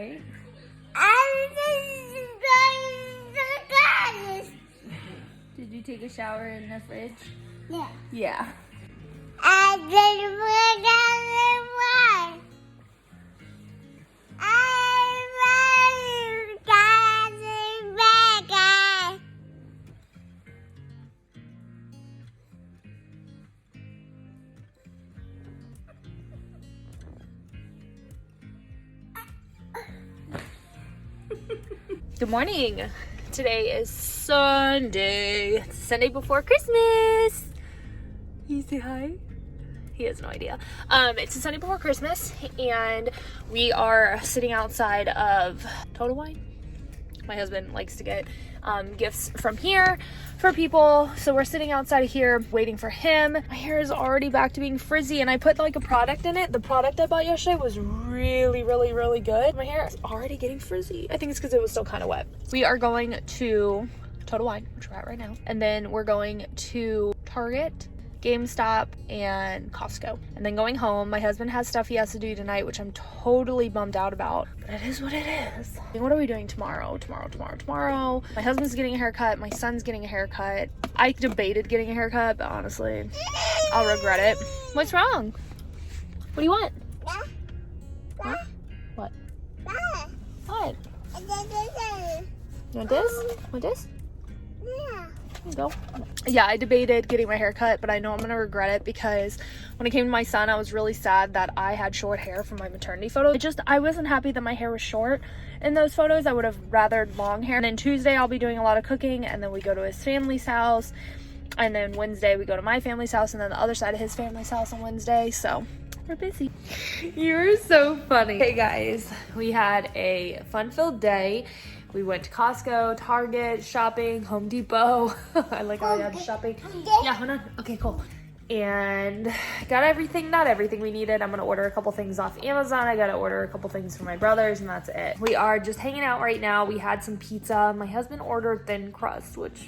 hi. Did you take a shower in the fridge? Yeah. Yeah. I didn't forget it. Good morning. Today is Sunday. It's Sunday before Christmas. Can you say hi? He has no idea. It's a Sunday before Christmas, and we are sitting outside of Total Wine. My husband likes to get gifts from here for people, so we're sitting outside of here waiting for him. My hair is already back to being frizzy, and I put like a product in it. The product I bought yesterday was really good. My hair is already getting frizzy. I think it's because it was still kind of wet. We are going to Total Wine, which we're at right now, and then we're going to Target, GameStop, and Costco, and then going home. My husband has stuff he has to do tonight, which I'm totally bummed out about, but it is what it is. What are we doing tomorrow? Tomorrow my husband's getting a haircut, my son's getting a haircut. I debated getting a haircut, but honestly I'll regret it. What's wrong? What do you want? Huh? What? What? You want this? Want this? Go. Yeah, I debated getting my hair cut, but I know I'm gonna regret it because when it came to my son, I was really sad that I had short hair from my maternity photo. I wasn't happy that my hair was short in those photos. I would have rathered long hair. And then Tuesday I'll be doing a lot of cooking, and then we go to his family's house, and then Wednesday we go to my family's house, and then the other side of his family's house on Wednesday. So we're busy. You're so funny. Hey guys, we had a fun-filled day. We went to Costco, Target, shopping, Home Depot. I like how I had shopping. Yeah, hold on. Okay, cool. And got everything, not everything we needed. I'm gonna order a couple things off Amazon. I gotta order a couple things for my brothers, and that's it. We are just hanging out right now. We had some pizza. My husband ordered thin crust, which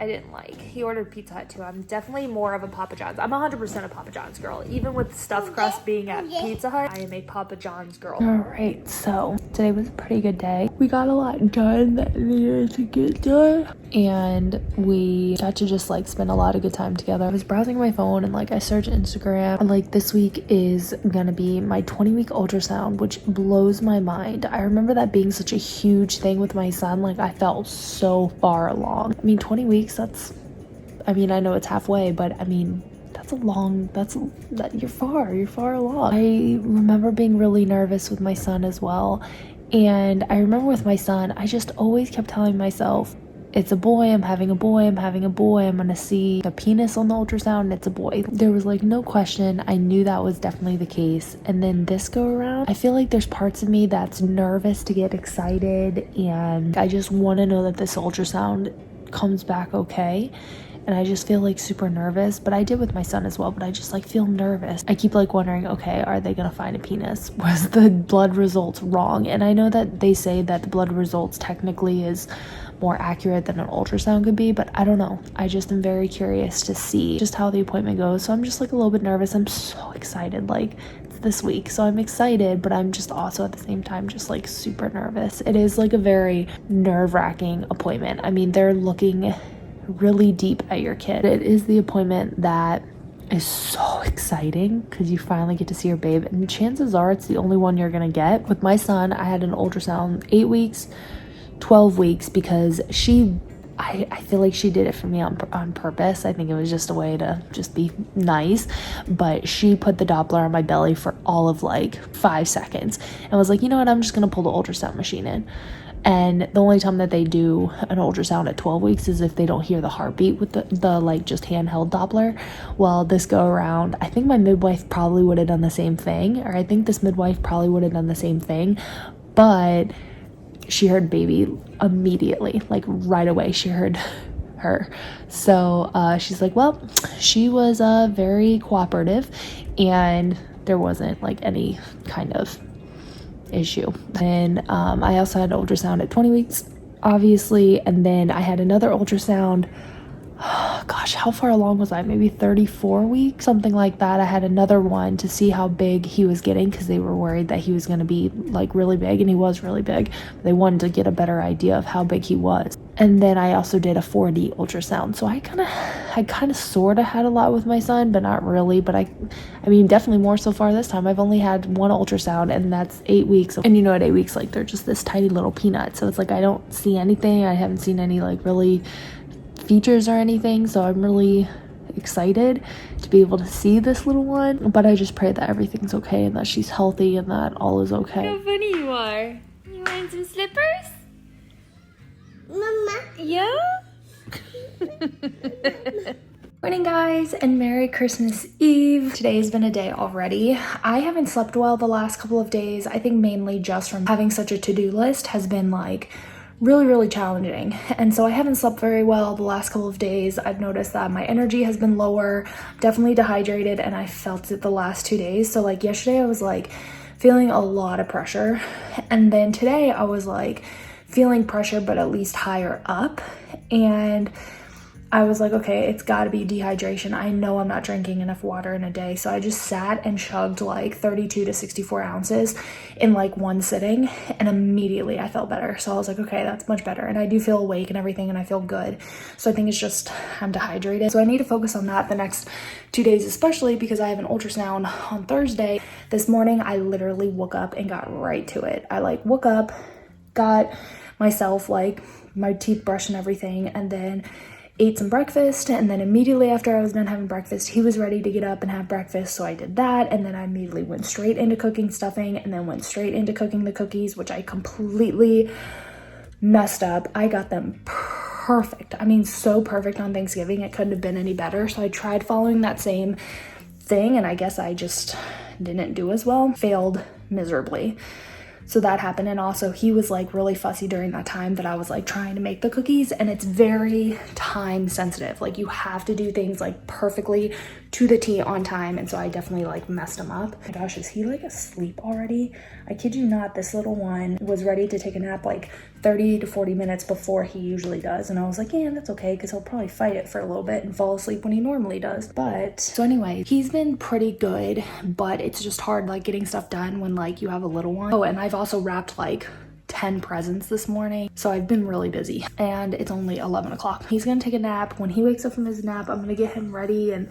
I didn't like. He ordered Pizza Hut too. I'm definitely more of a Papa John's. I'm 100% a Papa John's girl. Even with stuffed crust being at Pizza Hut, I am a Papa John's girl. All right, so today was a pretty good day. We got a lot done that needed to get done, and we got to just like spend a lot of good time together. I was browsing my phone, and like I searched Instagram, and like this week is gonna be my 20-week ultrasound, which blows my mind. I remember that being such a huge thing with my son. Like I felt so far along. I mean, 20 weeks, I know it's halfway, but I mean, you're far along. I remember being really nervous with my son as well. And I remember with my son, I just always kept telling myself, it's a boy, I'm having a boy, I'm gonna see a penis on the ultrasound, and it's a boy. There was like no question. I knew that was definitely the case. And then this go around, I feel like there's parts of me that's nervous to get excited, and I just want to know that this ultrasound comes back okay. And I just feel like super nervous, but I did with my son as well, but I just like feel nervous. I keep like wondering, okay, are they gonna find a penis? Was the blood results wrong? And I know that they say that the blood results technically is more accurate than an ultrasound could be, but I don't know. I just am very curious to see just how the appointment goes. So I'm just like a little bit nervous. I'm so excited. Like it's this week, so I'm excited, but I'm just also at the same time just like super nervous. It is like a very nerve-wracking appointment. I mean, they're looking really deep at your kid. It is the appointment that is so exciting because you finally get to see your babe, and chances are it's the only one you're gonna get. With my son, I had an ultrasound 8 weeks, 12 weeks, because I feel like she did it for me on purpose. I think it was just a way to just be nice, but she put the Doppler on my belly for all of like 5 seconds and was like, you know what, I'm just gonna pull the ultrasound machine in. And the only time that they do an ultrasound at 12 weeks is if they don't hear the heartbeat with the like just handheld Doppler. Well, this go around, I think my midwife probably would have done the same thing, or I think this midwife probably would have done the same thing, but she heard baby immediately, like right away she heard her. So she's like, well, she was very cooperative, and there wasn't like any kind of issue. And I also had an ultrasound at 20 weeks, obviously, and then I had another ultrasound gosh, how far along was I? Maybe 34 weeks, something like that. I had another one to see how big he was getting because they were worried that he was going to be like really big, and he was really big. They wanted to get a better idea of how big he was. And then I also did a 4D ultrasound. So I kind of sort of had a lot with my son, but not really. But I mean, definitely more so far this time. I've only had one ultrasound, and that's 8 weeks. And you know, at 8 weeks, like they're just this tiny little peanut. So it's like I don't see anything. I haven't seen any like really features or anything, so I'm really excited to be able to see this little one, but I just pray that everything's okay and that she's healthy and that all is okay. How funny you are. You want some slippers? Mama. Yeah? Morning guys, and Merry Christmas Eve. Today's been a day already. I haven't slept well the last couple of days. I think mainly just from having such a to-do list has been like really challenging, and so I haven't slept very well the last couple of days. I've noticed that my energy has been lower, definitely dehydrated, and I felt it the last 2 days. So like yesterday I was like feeling a lot of pressure, and then today I was like feeling pressure but at least higher up, and I was like, okay, it's got to be dehydration. I know I'm not drinking enough water in a day. So I just sat and chugged like 32 to 64 ounces in like one sitting, and immediately I felt better. So I was like, okay, that's much better. And I do feel awake and everything, and I feel good. So I think it's just I'm dehydrated. So I need to focus on that the next 2 days, especially because I have an ultrasound on Thursday. This morning, I literally woke up and got right to it. I like woke up, got myself like my teeth brushed and everything, and then ate some breakfast, and then immediately after I was done having breakfast, he was ready to get up and have breakfast, so I did that, and then I immediately went straight into cooking stuffing, and then went straight into cooking the cookies, which I completely messed up. I got them perfect. I mean, so perfect on Thanksgiving. It couldn't have been any better. So I tried following that same thing, and I guess I just didn't do as well. Failed miserably. So that happened. And also he was like really fussy during that time that I was like trying to make the cookies, and it's very time sensitive. Like you have to do things like perfectly to the T on time. And so I definitely like messed him up. Oh my gosh, is he like asleep already? I kid you not, this little one was ready to take a nap like 30 to 40 minutes before he usually does. And I was like, yeah, that's okay, because he'll probably fight it for a little bit and fall asleep when he normally does. But so anyway, he's been pretty good, but it's just hard like getting stuff done when like you have a little one. Oh, and I've also wrapped like 10 presents this morning, so I've been really busy, and it's only 11 o'clock. He's gonna take a nap. When he wakes up from his nap, I'm gonna get him ready and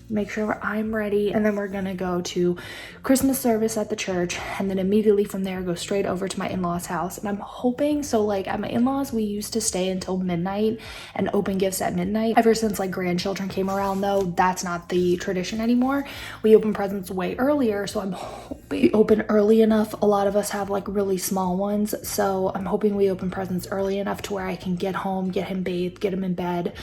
make sure I'm ready, and then we're gonna go to Christmas service at the church, and then immediately from there go straight over to my in-laws house. And I'm hoping, so like at my in-laws we used to stay until midnight and open gifts at midnight. Ever since like grandchildren came around though, that's not the tradition anymore. We open presents way earlier, so I'm hoping we open early enough. A lot of us have like really small ones, so I'm hoping we open presents early enough to where I can get home, get him bathed, get him in bed,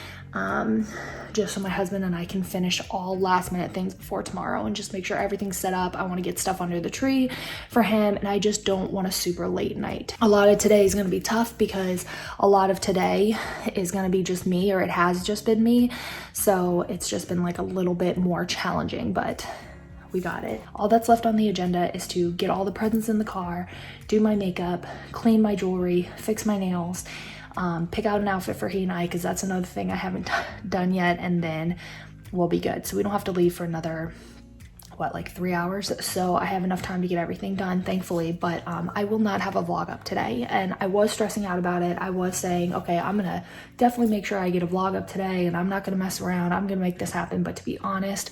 just so my husband and I can finish all last minute things before tomorrow and just make sure everything's set up. I want to get stuff under the tree for him, and I just don't want a super late night. A lot of today is going to be tough because a lot of today is going to be just me, or it has just been me, so it's just been like a little bit more challenging, but we got it. All that's left on the agenda is to get all the presents in the car, do my makeup, clean my jewelry, fix my nails, pick out an outfit for he and I, because that's another thing I haven't done yet, and then we'll be good. So we don't have to leave for another, what, like 3 hours? So I have enough time to get everything done, thankfully, but I will not have a vlog up today, and I was stressing out about it. I was saying, okay, I'm gonna definitely make sure I get a vlog up today, and I'm not gonna mess around. I'm gonna make this happen. But to be honest,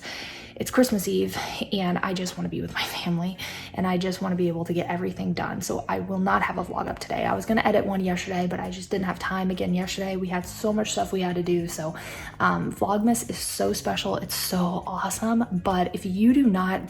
it's Christmas Eve, and I just want to be with my family, and I just want to be able to get everything done. So I will not have a vlog up today. I was going to edit one yesterday, but I just didn't have time again yesterday. We had so much stuff we had to do. So Vlogmas is so special. It's so awesome. But if you do not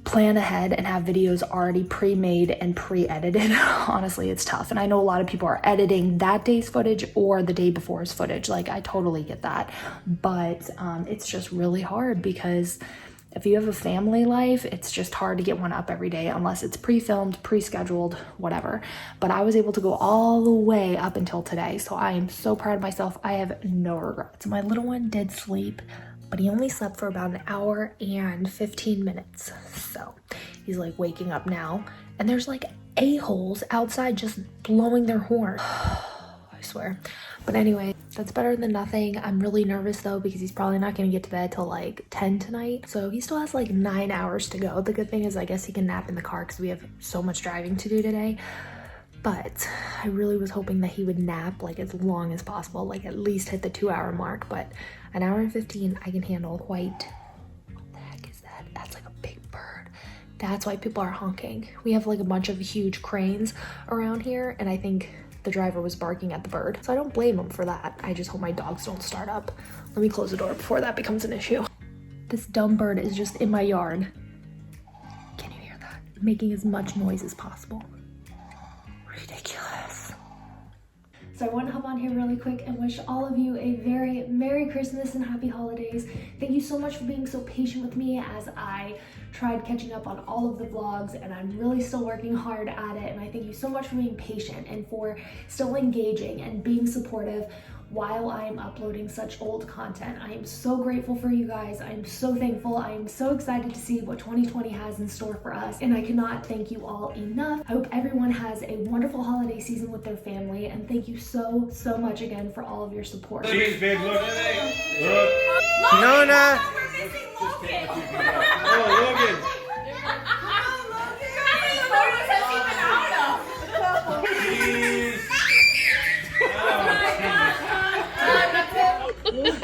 plan ahead and have videos already pre-made and pre-edited, honestly, it's tough. And I know a lot of people are editing that day's footage or the day before's footage. Like, I totally get that, but it's just really hard, because if you have a family life, it's just hard to get one up every day unless it's pre-filmed, pre-scheduled, whatever. But I was able to go all the way up until today, so I am so proud of myself. I have no regrets. My little one did sleep, but he only slept for about an hour and 15 minutes. So he's like waking up now, and there's like a-holes outside just blowing their horn. I I swear. But anyway, that's better than nothing. I'm really nervous though because he's probably not gonna get to bed till like 10 tonight. So he still has like 9 hours to go. The good thing is I guess he can nap in the car because we have so much driving to do today. But I really was hoping that he would nap like as long as possible, like at least hit the 2-hour mark. But an hour and 15 I can handle quite. What the heck is that? That's like a big bird. That's why people are honking. We have like a bunch of huge cranes around here, and I think the driver was barking at the bird. So I don't blame him for that. I just hope my dogs don't start up. Let me close the door before that becomes an issue. This dumb bird is just in my yard. Can you hear that? Making as much noise as possible. Ridiculous. So I want to hop on here really quick and wish all of you a very Merry Christmas and Happy Holidays. Thank you so much for being so patient with me as I tried catching up on all of the vlogs, and I'm really still working hard at it. And I thank you so much for being patient and for still engaging and being supportive while I am uploading such old content. I am so grateful for you guys. I am so thankful. I am so excited to see what 2020 has in store for us, and I cannot thank you all enough. I hope everyone has a wonderful holiday season with their family, and thank you so much again for all of your support. Cheese, babe, look. Look. Nona! Oh, Logan! Cheese!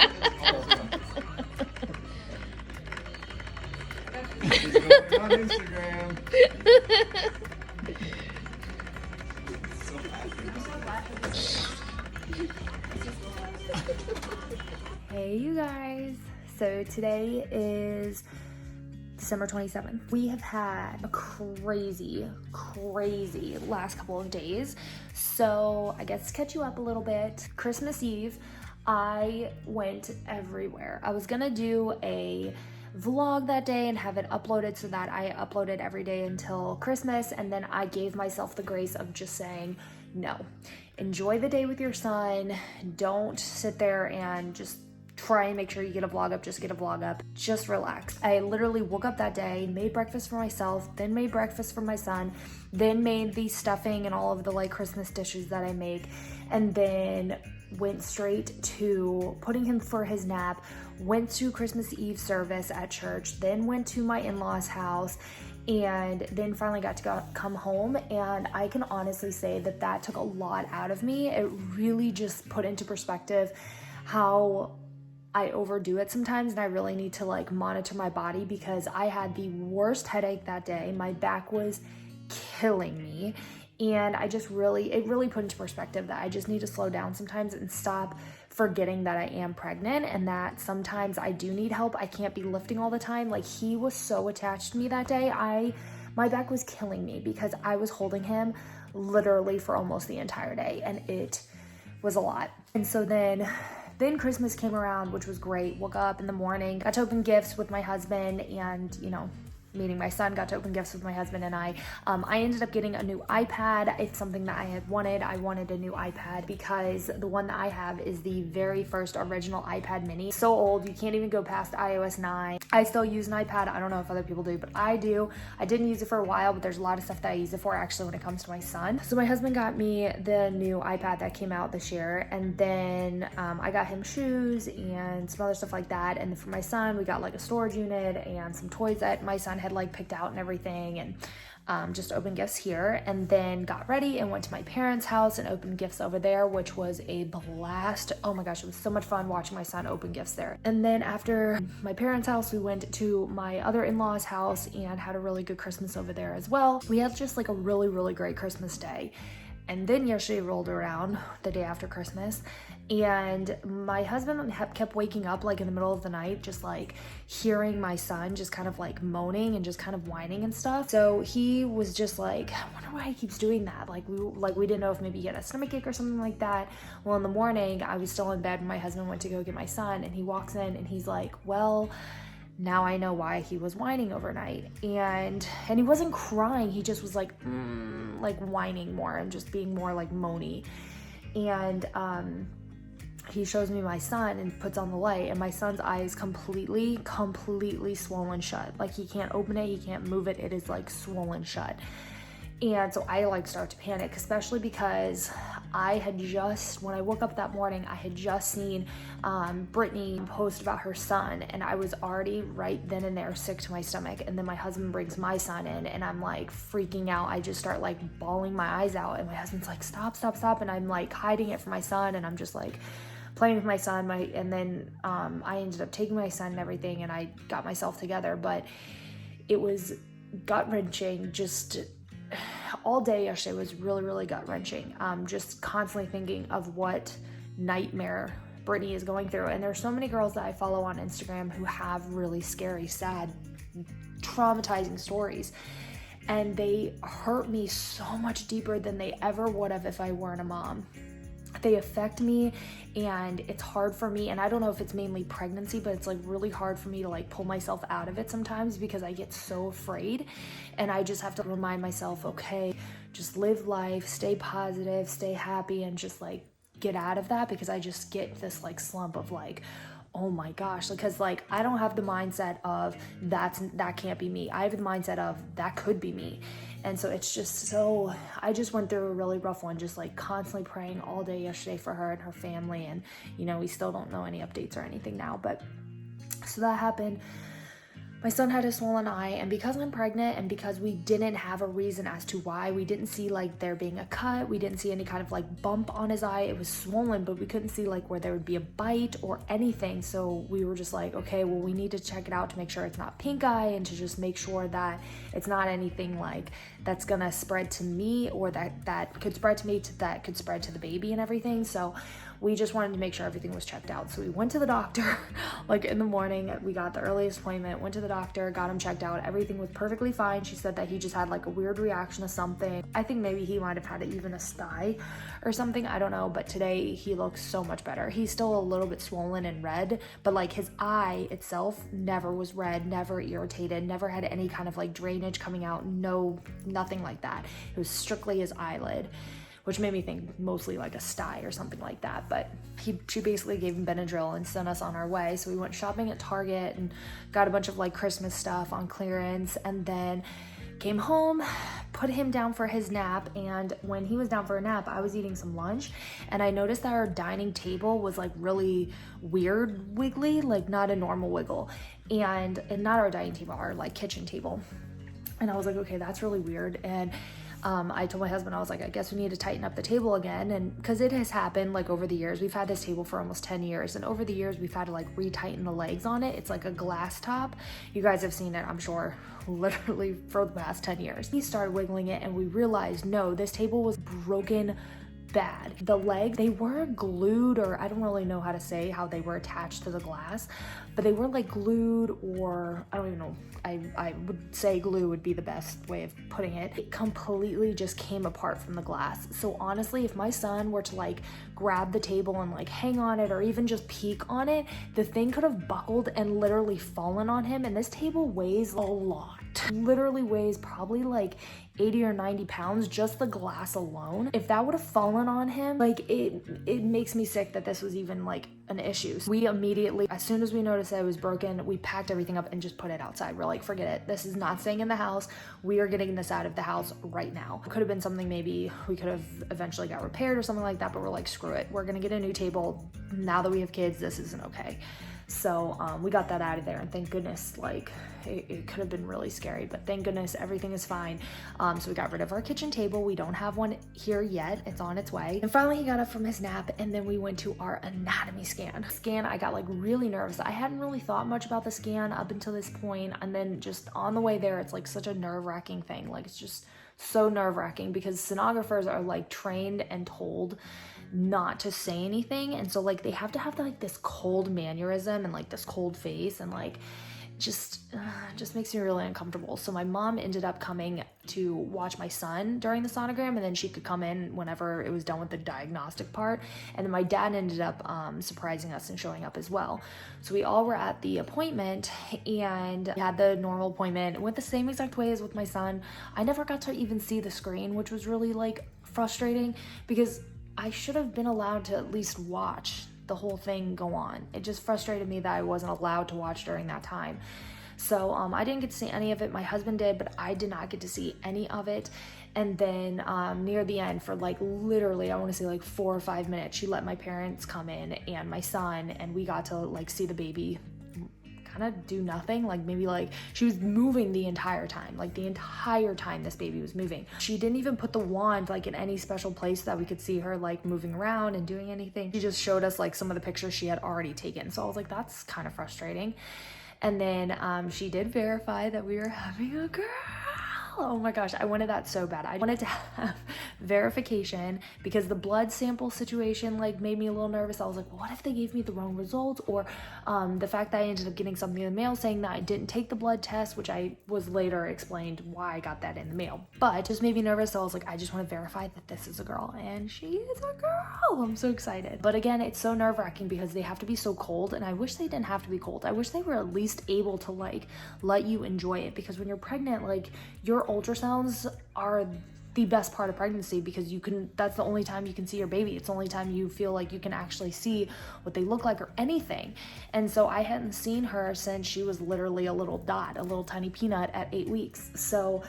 On Instagram. Hey you guys, so today is December 27th. We have had a crazy last couple of days, so I guess to catch you up a little bit, Christmas Eve I went everywhere. I was gonna do a vlog that day and have it uploaded so that I uploaded every day until Christmas, and then I gave myself the grace of just saying no. Enjoy the day with your son. Don't sit there and just try and make sure you get a vlog up, just get a vlog up. Just relax. I literally woke up that day, made breakfast for myself, then made breakfast for my son, then made the stuffing and all of the like Christmas dishes that I make, and then went straight to putting him for his nap, went to Christmas Eve service at church, then went to my in-laws' house, and then finally got to come home. And I can honestly say that that took a lot out of me. It really just put into perspective how I overdo it sometimes, and I really need to like monitor my body, because I had the worst headache that day. My back was killing me, and it really put into perspective that I just need to slow down sometimes and stop forgetting that I am pregnant, and that sometimes I do need help. I can't be lifting all the time. Like, he was so attached to me that day. My back was killing me because I was holding him literally for almost the entire day, and it was a lot. And so then Christmas came around, which was great. Woke up in the morning, got to open gifts with my husband, and meeting my son, got to open gifts with my husband and I ended up getting a new iPad. It's something that I had wanted. I wanted a new iPad because the one that I have is the very first original iPad mini. So old, you can't even go past iOS 9. I still use an iPad. I don't know if other people do, but I do. I didn't use it for a while, but there's a lot of stuff that I use it for actually when it comes to my son. So my husband got me the new iPad that came out this year, and then I got him shoes and some other stuff like that. And then for my son, we got like a storage unit and some toys that my son had like picked out and everything, and just opened gifts here, and then got ready and went to my parents' house and opened gifts over there, which was a blast. Oh my gosh, it was so much fun watching my son open gifts there. And then after my parents' house, we went to my other in-laws' house and had a really good Christmas over there as well. We had just like a really great Christmas day. And then yesterday rolled around, the day after Christmas, and my husband kept waking up like in the middle of the night, just like hearing my son just kind of like moaning and just kind of whining and stuff. So he was just like, I wonder why he keeps doing that. Like we didn't know if maybe he had a stomachache or something like that. Well, in the morning, I was still in bed when my husband went to go get my son, and he walks in and he's like, well, now I know why he was whining overnight. And he wasn't crying, he just was like whining more and just being more like moany. And he shows me my son and puts on the light, and my son's eyes completely swollen shut. Like, he can't open it, he can't move it, it is like swollen shut. And so I like start to panic, especially because when I woke up that morning, I had just seen Brittany post about her son, and I was already right then and there sick to my stomach. And then my husband brings my son in, and I'm like freaking out. I just start like bawling my eyes out, and my husband's like, stop, and I'm like hiding it from my son, and I'm just like playing with my son. And then I ended up taking my son and everything, and I got myself together. But it was gut-wrenching. Just all day yesterday was really, really gut-wrenching. Just constantly thinking of what nightmare Brittany is going through. And there's so many girls that I follow on Instagram who have really scary, sad, traumatizing stories, and they hurt me so much deeper than they ever would have if I weren't a mom. They affect me, and it's hard for me, and I don't know if it's mainly pregnancy, but it's like really hard for me to like pull myself out of it sometimes because I get so afraid, and I just have to remind myself, okay, just live life, stay positive, stay happy, and just like get out of that, because I just get this like slump of like, oh my gosh, because like I don't have the mindset of that can't be me. I have the mindset of that could be me. And so it's just so, I just went through a really rough one, just like constantly praying all day yesterday for her and her family. And you know, we still don't know any updates or anything now, but so that happened. My son had a swollen eye, and because I'm pregnant and because we didn't have a reason as to why, we didn't see like there being a cut, we didn't see any kind of like bump on his eye. It was swollen, but we couldn't see like where there would be a bite or anything. So we were just like, okay, well, we need to check it out to make sure it's not pink eye, and to just make sure that it's not anything like that's gonna spread to me, or that could spread to me, that could spread to the baby and everything. So we just wanted to make sure everything was checked out. So we went to the doctor like in the morning. We got the earliest appointment, went to the doctor, got him checked out. Everything was perfectly fine. She said that he just had like a weird reaction to something. I think maybe he might have had even a sty or something, I don't know. But today he looks so much better. He's still a little bit swollen and red, but like his eye itself never was red, never irritated, never had any kind of like drainage coming out. No, nothing like that. It was strictly his eyelid, which made me think mostly like a sty or something like that. But she basically gave him Benadryl and sent us on our way. So we went shopping at Target and got a bunch of like Christmas stuff on clearance, and then came home, put him down for his nap. And when he was down for a nap, I was eating some lunch, and I noticed that our dining table was like really weird wiggly, like not a normal wiggle, and not our dining table, our like kitchen table. And I was like, okay, that's really weird. And I told my husband, I was like, I guess we need to tighten up the table again. And because it has happened like over the years, we've had this table for almost 10 years. And over the years, we've had to like retighten the legs on it. It's like a glass top. You guys have seen it, I'm sure, literally for the past 10 years. He started wiggling it, and we realized, no, this table was broken bad. The legs, they were glued, or I don't really know how to say how they were attached to the glass, but they weren't like glued, or I don't even know. I would say glue would be the best way of putting it. It completely just came apart from the glass. So honestly, if my son were to like grab the table and like hang on it, or even just peek on it, the thing could have buckled and literally fallen on him. And this table weighs a lot. Literally weighs probably like 80 or 90 pounds, just the glass alone. If that would have fallen on him, like it makes me sick that this was even like an issue. So we immediately, as soon as we noticed that it was broken, we packed everything up and just put it outside. We're like, forget it. This is not staying in the house. We are getting this out of the house right now. It could have been something maybe we could have eventually got repaired or something like that, but we're like, screw it. We're gonna get a new table. Now that we have kids, this isn't okay. So we got that out of there, and thank goodness, like it could have been really scary, but thank goodness everything is fine. So we got rid of our kitchen table. We don't have one here yet. It's on its way. And finally he got up from his nap, and then we went to our anatomy scan. I got like really nervous. I hadn't really thought much about the scan up until this point, and then just on the way there, it's like such a nerve-wracking thing. Like it's just so nerve-wracking because sonographers are like trained and told not to say anything, and so like they have to have like this cold mannerism and like this cold face, and like just makes me really uncomfortable. So my mom ended up coming to watch my son during the sonogram, and then she could come in whenever it was done with the diagnostic part. And then my dad ended up surprising us and showing up as well. So we all were at the appointment, and we had the normal appointment. It went the same exact way as with my son. I never got to even see the screen, which was really like frustrating, because I should have been allowed to at least watch the whole thing go on. It just frustrated me that I wasn't allowed to watch during that time. So I didn't get to see any of it. My husband did, but I did not get to see any of it. And then near the end, for like literally, I want to say like 4 or 5 minutes, she let my parents come in and my son, and we got to like see the baby kind of do nothing. Like maybe like she was moving the entire time, like the entire time this baby was moving. She didn't even put the wand like in any special place so that we could see her like moving around and doing anything. She just showed us like some of the pictures she had already taken. So I was like, that's kind of frustrating. And then she did verify that we were having a girl. Oh my gosh, I wanted that so bad. I wanted to have verification because the blood sample situation like made me a little nervous. I was like, what if they gave me the wrong results? Or the fact that I ended up getting something in the mail saying that I didn't take the blood test, which I was later explained why I got that in the mail. But it just made me nervous. So I was like, I just want to verify that this is a girl, and she is a girl. I'm so excited. But again, it's so nerve-wracking because they have to be so cold, and I wish they didn't have to be cold. I wish they were at least able to like let you enjoy it, because when you're pregnant, like your ultrasounds are the best part of pregnancy, because you can, that's the only time you can see your baby. It's the only time you feel like you can actually see what they look like or anything. And so I hadn't seen her since she was literally a little dot, a little tiny peanut at 8 weeks. So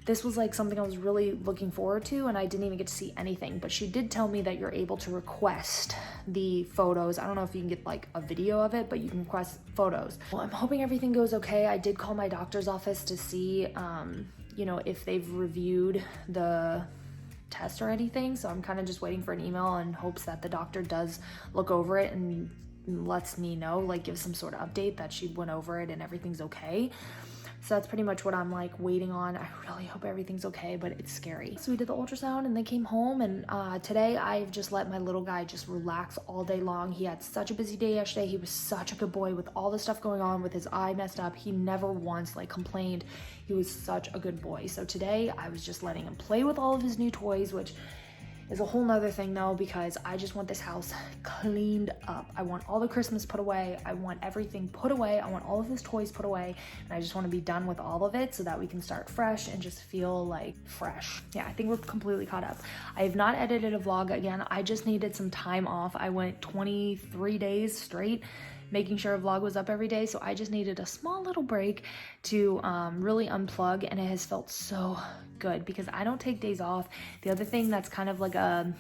this was like something I was really looking forward to, and I didn't even get to see anything. But she did tell me that you're able to request the photos. I don't know if you can get like a video of it, but you can request photos. Well, I'm hoping everything goes okay. I did call my doctor's office to see you know, if they've reviewed the test or anything. So I'm kind of just waiting for an email in hopes that the doctor does look over it and lets me know, like give some sort of update that she went over it and everything's okay. So that's pretty much what I'm like waiting on. I really hope everything's okay, but it's scary. So we did the ultrasound and then came home, and today I've just let my little guy just relax all day long. He had such a busy day yesterday. He was such a good boy with all the stuff going on with his eye messed up. He never once like complained. He was such a good boy. So today I was just letting him play with all of his new toys, which is a whole nother thing though, because I just want this house cleaned up. I want all the Christmas put away. I want everything put away. I want all of his toys put away, and I just want to be done with all of it so that we can start fresh and just feel like fresh. Yeah, I think we're completely caught up. I have not edited a vlog again. I just needed some time off. I went 23 days straight making sure a vlog was up every day, so I just needed a small little break to really unplug, and it has felt so good because I don't take days off. The other thing that's kind of like a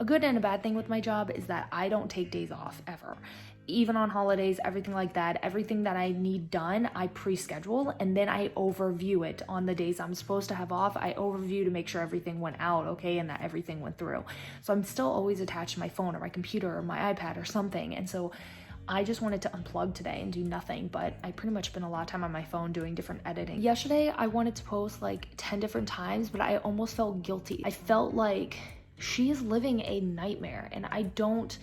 good and a bad thing with my job is that I don't take days off ever. Even on holidays, everything like that, everything that I need done, I pre-schedule, and then I overview it on the days I'm supposed to have off. I overview to make sure everything went out okay and that everything went through. So I'm still always attached to my phone or my computer or my iPad or something, and so I just wanted to unplug today and do nothing, but I pretty much spent a lot of time on my phone doing different editing. Yesterday, I wanted to post like 10 different times, but I almost felt guilty. I felt like she is living a nightmare, and I don't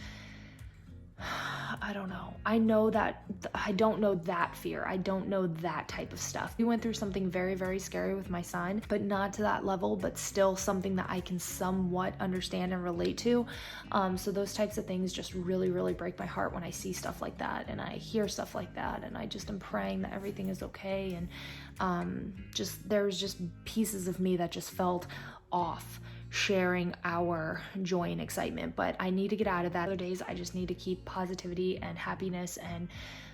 know. I know that I don't know that fear. I don't know that type of stuff. We went through something very, very scary with my son, but not to that level, but still something that I can somewhat understand and relate to. So those types of things just really, really break my heart when I see stuff like that and I hear stuff like that, and I just am praying that everything is okay. And there was just pieces of me that just felt off sharing our joy and excitement, but I need to get out of that. Other days I just need to keep positivity and happiness and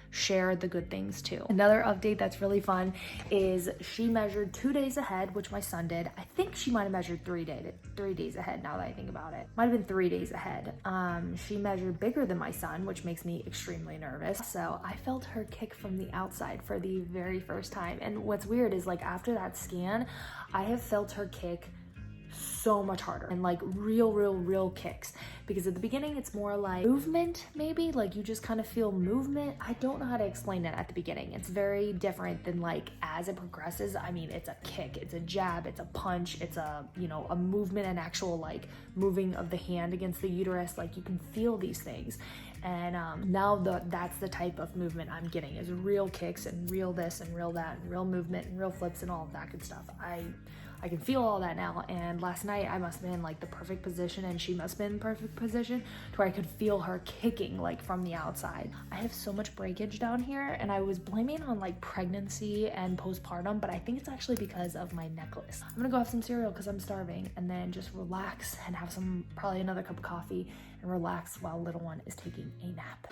share the good things too. Another update that's really fun is she measured 2 days ahead, which my son did. I think she might have measured 3 days ahead now that I think about it. Might have been 3 days ahead. She measured bigger than my son, which makes me extremely nervous. So I felt her kick from the outside for the very first time. And what's weird is like after that scan, I have felt her kick so much harder and like real kicks, because at the beginning it's more like movement, maybe like you just kind of feel movement. I don't know how to explain it at the beginning. It's very different than like as it progresses. I mean, it's a kick, it's a jab, it's a punch, it's a, you know, a movement, an actual like moving of the hand against the uterus. Like you can feel these things. And now that's the type of movement I'm getting, is real kicks and real this and real that and real movement and real flips and all of that good stuff. I can feel all that now, and last night I must have been in like the perfect position, and she must have been in the perfect position to where I could feel her kicking like from the outside. I have so much breakage down here, and I was blaming on like pregnancy and postpartum, but I think it's actually because of my necklace. I'm gonna go have some cereal because I'm starving, and then just relax and have probably another cup of coffee and relax while little one is taking a nap.